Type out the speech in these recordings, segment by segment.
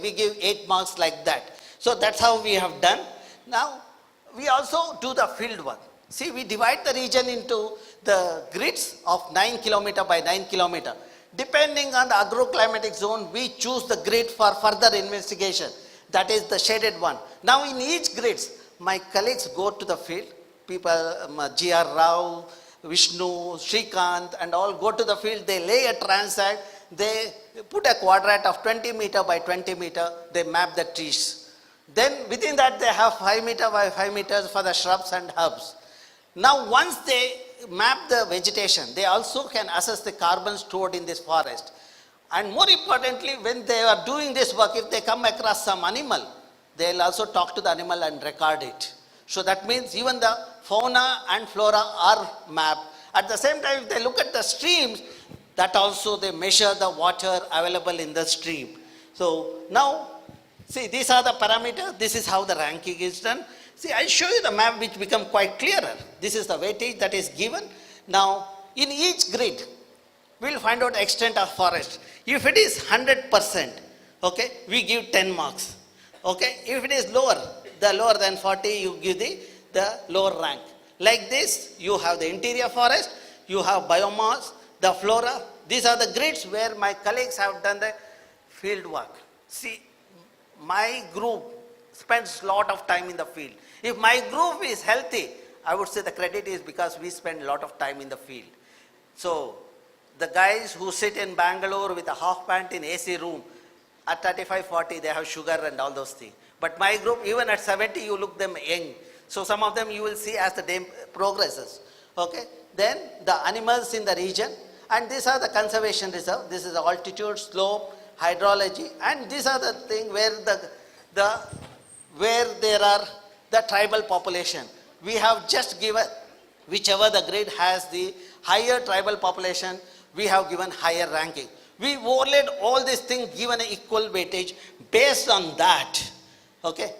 we give 8 marks like that. So that's how we have done. Now, we also do the field work. See, we divide the region into the grids of 9 kilometer by 9 kilometer. Depending on the agroclimatic zone, we choose the grid for further investigation. That is the shaded one. Now, in each grids, my colleagues go to the field. People, G.R. Rao, Vishnu, Shrikant, and all go to the field. They lay a transect. They put a quadrat of 20 meter by 20 meter. They map the trees. Then within that, they have 5 meter by 5 meters for the shrubs and herbs. Now, once they map the vegetation, they also can assess the carbon stored in this forest. And more importantly, when they are doing this work, if they come across some animal, they will also talk to the animal and record it. So that means even the fauna and flora are mapped. At the same time, if they look at the streams, that also they measure the water available in the stream. So now, see, these are the parameters. This is how the ranking is done. See, I show you the map which become quite clearer. This is the weightage that is given. Now, in each grid, we will find out extent of forest. If it is 100%, okay, we give 10 marks. Okay, if it is lower, the lower than 40, you give the lower rank. Like this, you have the interior forest, you have biomass, the flora. These are the grids where my colleagues have done the field work. See, my group spends a lot of time in the field. If my group is healthy, I would say the credit is because we spend a lot of time in the field. So, the guys who sit in Bangalore with a half pant in AC room, at 35, 40, they have sugar and all those things. But my group, even at 70, you look them young. So some of them you will see as the day progresses. Okay? Then the animals in the region, and these are the conservation reserve. This is the altitude, slope, hydrology, and these are the thing where where there are the tribal population. We have just given whichever the grid has the higher tribal population, we have given higher ranking. We overlaid all these things, given an equal weightage. Based on that, okay,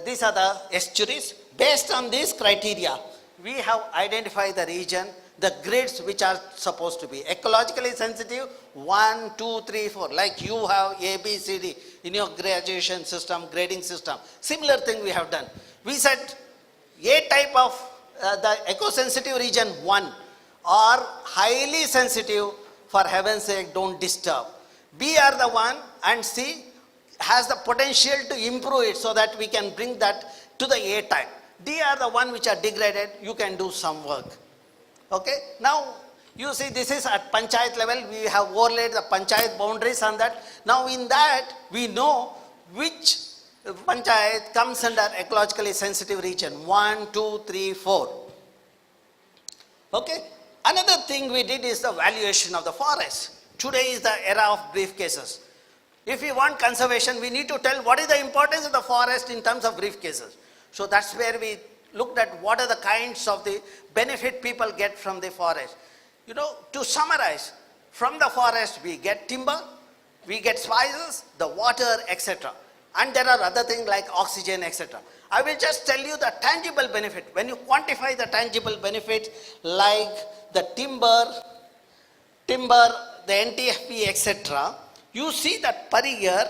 these are the estuaries. Based on these criteria, we have identified the region, the grids which are supposed to be ecologically sensitive, 1, 2, 3, 4, like you have A, B, C, D in your graduation system, grading system. Similar thing we have done. We said A type of the eco-sensitive region 1 are highly sensitive, for heaven's sake, don't disturb. B are the one, and C has the potential to improve it so that we can bring that to the A type. D are the one which are degraded, you can do some work. Okay, now you see this is at panchayat level, we have overlaid the panchayat boundaries on that. Now in that, we know which panchayat comes under ecologically sensitive region, 1, 2, 3, 4. Okay. Another thing we did is the valuation of the forest. Today is the era of briefcases. If we want conservation, we need to tell what is the importance of the forest in terms of briefcases. So that's where we looked at what are the kinds of the benefit people get from the forest. You know, to summarize, from the forest we get timber, we get spices, the water, etc. And there are other things like oxygen, etc. I will just tell you the tangible benefit. When you quantify the tangible benefits like the timber, the NTFP, etc., you see that per year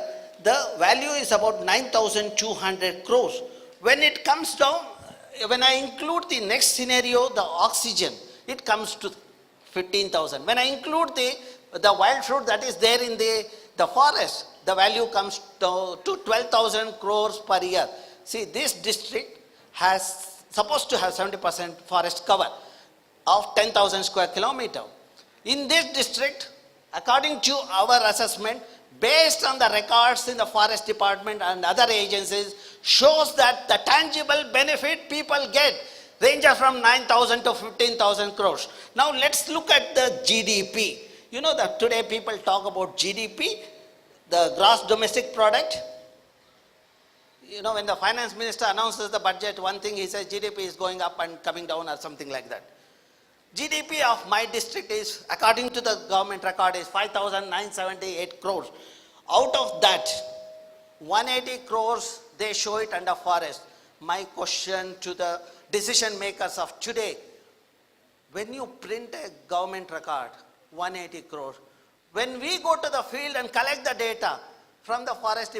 the value is about 9,200 crores. When it comes down, when I include the next scenario, the oxygen, it comes to 15,000. When I include the wild fruit that is there in the forest, the value comes to 12,000 crores per year. See, this district has supposed to have 70% forest cover of 10,000 square kilometer. In this district, according to our assessment, based on the records in the forest department and other agencies, shows that the tangible benefit people get ranges from 9,000 to 15,000 crores. Now let's look at the GDP. You know that today people talk about GDP, the gross domestic product. You know, when the finance minister announces the budget, one thing he says GDP is going up and coming down or something like that. GDP of my district is, according to the government record, is 5,978 crores. Out of that, 180 crores, they show it under forest. My question to the decision makers of today, when you print a government record, 180 crores, when we go to the field and collect the data, from the forest